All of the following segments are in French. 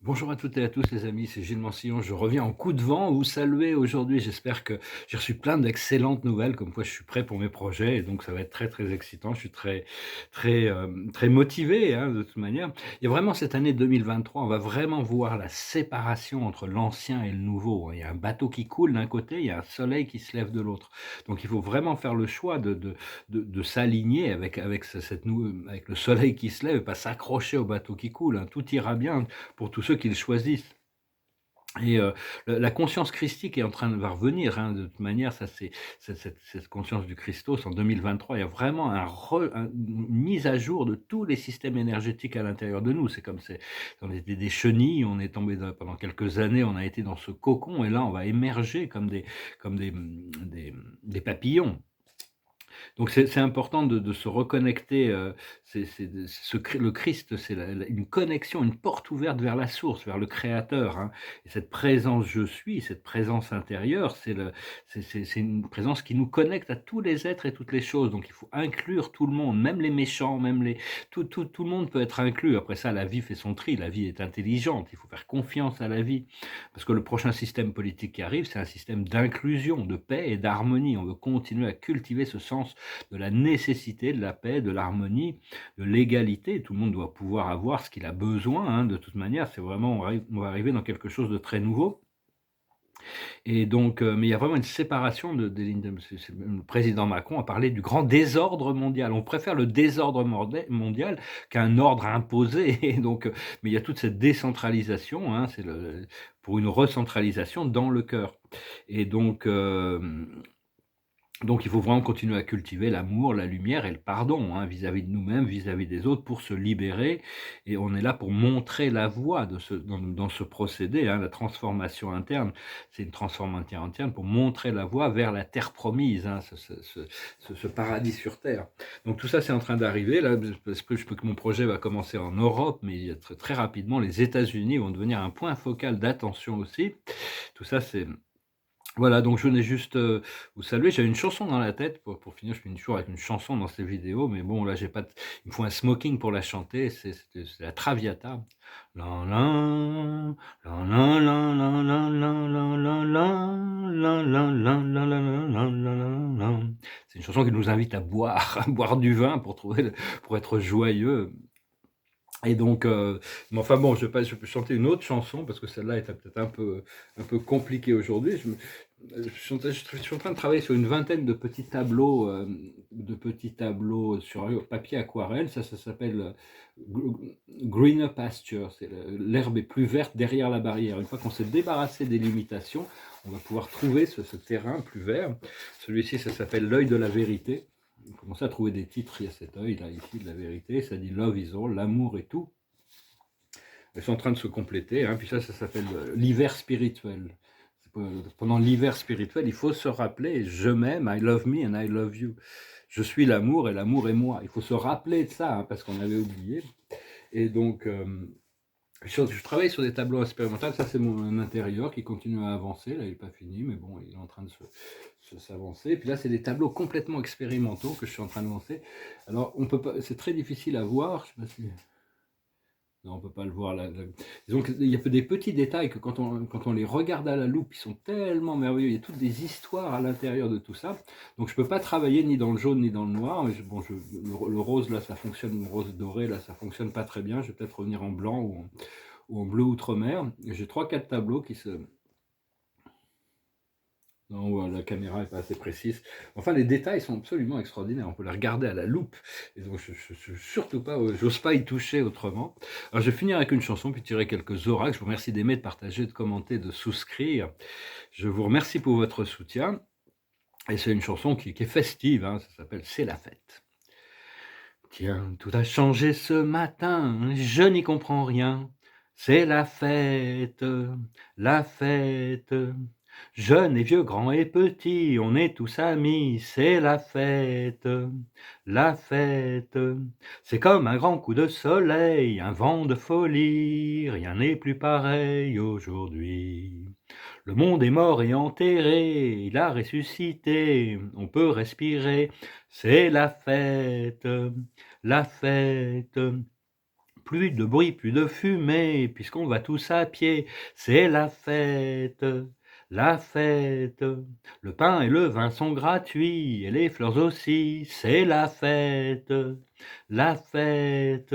Bonjour à toutes et à tous les amis, c'est Gilles Mansillon. Je reviens en coup de vent vous saluer aujourd'hui. J'espère que j'ai reçu plein d'excellentes nouvelles, comme quoi je suis prêt pour mes projets et donc ça va être très, très excitant. Je suis très motivé, hein, de toute manière. Il y a vraiment cette année 2023, on va vraiment voir la séparation entre l'ancien et le nouveau, hein. Il y a un bateau qui coule d'un côté, il y a un soleil qui se lève de l'autre. Donc il faut vraiment faire le choix de s'aligner avec avec le soleil qui se lève et pas s'accrocher au bateau qui coule, hein. Tout ira bien pour tous ceux qui le choisissent. Et la conscience christique est en train de va revenir, hein, de toute manière, ça c'est cette conscience du Christos en 2023, il y a vraiment une mise à jour de tous les systèmes énergétiques à l'intérieur de nous. C'est comme c'est on était des chenilles, on est tombé dans pendant quelques années, on a été dans ce cocon et là on va émerger comme des papillons. Donc c'est important de se reconnecter, c'est ce Chr le Christ, c'est une connexion, une porte ouverte vers la source, vers le créateur, hein, et cette présence "je suis", cette présence intérieure, c'est une présence qui nous connecte à tous les êtres et toutes les choses. Donc il faut inclure tout le monde, même les méchants, même les tout le monde peut être inclus. Après ça, la vie fait son tri, la vie est intelligente, il faut faire confiance à la vie. Parce que le prochain système politique qui arrive, c'est un système d'inclusion, de paix et d'harmonie. On veut continuer à cultiver ce sens de la nécessité de la paix, de l'harmonie, de l'égalité. Tout le monde doit pouvoir avoir ce qu'il a besoin, hein, de toute manière. C'est vraiment on va arriver dans quelque chose de très nouveau et donc mais il y a vraiment une séparation des lignes de c'est le président Macron a parlé du grand désordre mondial. On préfère le désordre mondial qu'un ordre imposé et donc mais il y a toute cette décentralisation, hein, c'est le pour une recentralisation dans le cœur et donc il faut vraiment continuer à cultiver l'amour, la lumière et le pardon, hein, vis-à-vis de nous-mêmes, vis-à-vis des autres pour se libérer et on est là pour montrer la voie de ce dans ce procédé, hein, la transformation interne. C'est une transformation interne pour montrer la voie vers la terre promise, hein, ce paradis sur terre. Donc tout ça, c'est en train d'arriver là, parce que je peux que mon projet va commencer en Europe, mais très, très rapidement, les États-Unis vont devenir un point focal d'attention aussi. Tout ça, c'est voilà, donc je venais juste, vous saluer. J'avais une chanson dans la tête pour finir, je finis toujours avec une chanson dans ces vidéos, mais bon là j'ai pas de il me faut un smoking pour la chanter, c'est la Traviata. Lan lan, lan lan lan lan lan lan lan lan, lan lan lan lan lan lan lan lan lan lan. C'est une chanson qui nous invite à boire, à boire du vin pour trouver le pour être joyeux. Et donc, mais enfin bon, je peux chanter une autre chanson parce que celle-là était peut-être un peu compliquée aujourd'hui. Je suis en train de travailler sur une vingtaine de petits tableaux sur papier aquarelle. Ça s'appelle, greener pasture. C'est l'herbe est plus verte derrière la barrière. Une fois qu'on s'est débarrassé des limitations, on va pouvoir trouver ce terrain plus vert. Celui-ci, ça s'appelle l'œil de la vérité. Vous commencez à trouver des titres, il y a cet œil là ici de la vérité, ça dit love is all, l'amour et tout. Elles sont en train de se compléter, hein. Puis ça s'appelle l'hiver spirituel. Pendant l'hiver spirituel, il faut se rappeler, je m'aime, I love me and I love you. Je suis l'amour et l'amour est moi. Il faut se rappeler de ça, hein, parce qu'on avait oublié. Et donc, je travaille sur des tableaux expérimentaux, ça c'est mon intérieur qui continue à avancer, là il n'est pas fini, mais bon, il est en train de s'avancer. Puis là, c'est des tableaux complètement expérimentaux que je suis en train de lancer. Alors, on peut pas, c'est très difficile à voir, je sais pas si non, on peut pas le voir là. Disons qu'il y a des petits détails que quand on les regarde à la loupe, ils sont tellement merveilleux. Il y a toutes des histoires à l'intérieur de tout ça. Donc je peux pas travailler ni dans le jaune ni dans le noir. Mais bon, le rose là, ça fonctionne, le rose doré là, ça fonctionne pas très bien. Je vais peut-être revenir en blanc ou en bleu outre-mer. J'ai trois, quatre tableaux qui se non, ouais, la caméra est pas assez précise. Enfin, les détails sont absolument extraordinaires. On peut les regarder à la loupe. Et donc, je surtout pas, j'ose pas y toucher autrement. Alors, je vais finir avec une chanson, puis tirer quelques oracles. Je vous remercie d'aimer, de partager, de commenter, de souscrire. Je vous remercie pour votre soutien. Et c'est une chanson qui est festive, hein. Ça s'appelle C'est la fête. Tiens, tout a changé ce matin, je n'y comprends rien. C'est la fête, la fête. Jeunes et vieux, grands et petits, on est tous amis, c'est la fête, la fête. C'est comme un grand coup de soleil, un vent de folie, rien n'est plus pareil aujourd'hui. Le monde est mort et enterré, il a ressuscité, on peut respirer, c'est la fête, la fête. Plus de bruit, plus de fumée, puisqu'on va tous à pied. C'est la fête, la fête. Le pain et le vin sont gratuits, et les fleurs aussi. C'est la fête, la fête.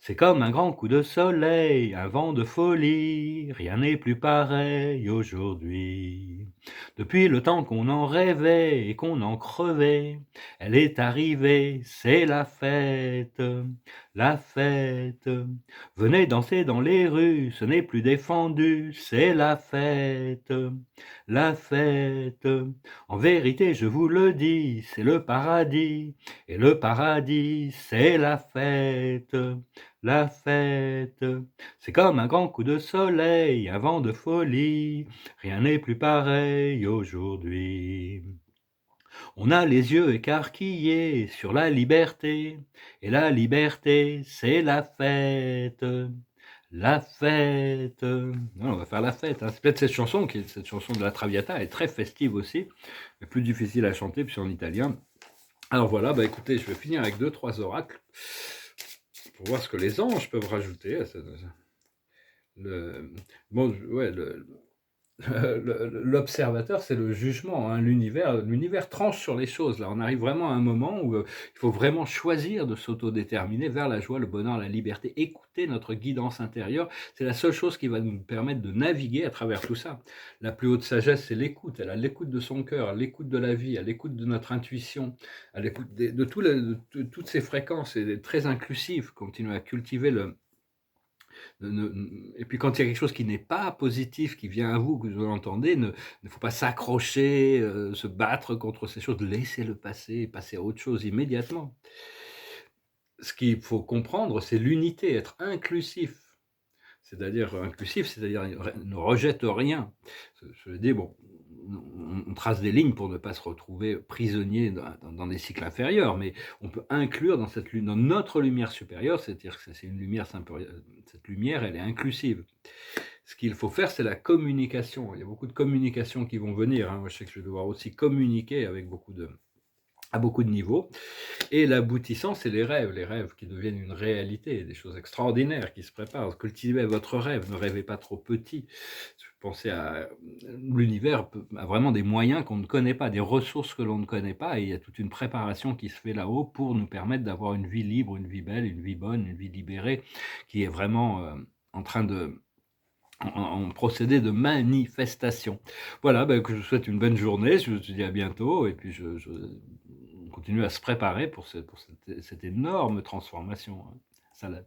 C'est comme un grand coup de soleil, un vent de folie. Rien n'est plus pareil aujourd'hui. Depuis le temps qu'on en rêvait et qu'on en crevait, elle est arrivée, c'est la fête, la fête. Venez danser dans les rues, ce n'est plus défendu, c'est la fête, la fête. En vérité, je vous le dis, c'est le paradis, et le paradis, c'est la fête, la fête. C'est comme un grand coup de soleil, un vent de folie, rien n'est plus pareil aujourd'hui. On a les yeux écarquillés sur la liberté, et la liberté, c'est la fête. La fête. On va faire la fête. C'est peut-être cette chanson, cette chanson de la Traviata, elle est très festive aussi, mais plus difficile à chanter, puis c'est en italien. Alors voilà, écoutez, je vais finir avec 2-3 oracles pour voir ce que les anges peuvent rajouter à l'observateur, c'est le jugement, hein. L'univers tranche sur les choses. Là, on arrive vraiment à un moment où il faut vraiment choisir de s'autodéterminer vers la joie, le bonheur, la liberté. Écouter notre guidance intérieure, c'est la seule chose qui va nous permettre de naviguer à travers tout ça. La plus haute sagesse, c'est l'écoute. Elle a l'écoute de son cœur, l'écoute de la vie, à l'écoute de notre intuition, à l'écoute de toutes ces fréquences. C'est très inclusif. Continuer à cultiver et puis quand il y a quelque chose qui n'est pas positif, qui vient à vous, que vous entendez, ne faut pas s'accrocher, se battre contre ces choses, laissez-le passer et passer à autre chose immédiatement. Ce qu'il faut comprendre, c'est l'unité, être inclusif. C'est-à-dire inclusif, c'est-à-dire ne rejette rien. Je veux dire, bon, on trace des lignes pour ne pas se retrouver prisonnier dans des cycles inférieurs, mais on peut inclure dans notre lumière supérieure, c'est-à-dire que c'est une lumière, cette lumière, elle est inclusive. Ce qu'il faut faire, c'est la communication. Il y a beaucoup de communications qui vont venir. Moi, je sais que je vais devoir aussi communiquer avec à beaucoup de niveaux. Et l'aboutissant, c'est les rêves qui deviennent une réalité, des choses extraordinaires qui se préparent. Cultivez votre rêve, ne rêvez pas trop petit. Pensez à l'univers a vraiment des moyens qu'on ne connaît pas, des ressources que l'on ne connaît pas, et il y a toute une préparation qui se fait là-haut pour nous permettre d'avoir une vie libre, une vie belle, une vie bonne, une vie libérée, qui est vraiment en train en procédé de manifestation. Voilà, que je vous souhaite une bonne journée, je vous dis à bientôt, et puis on continue à se préparer pour cette énorme transformation. Salade.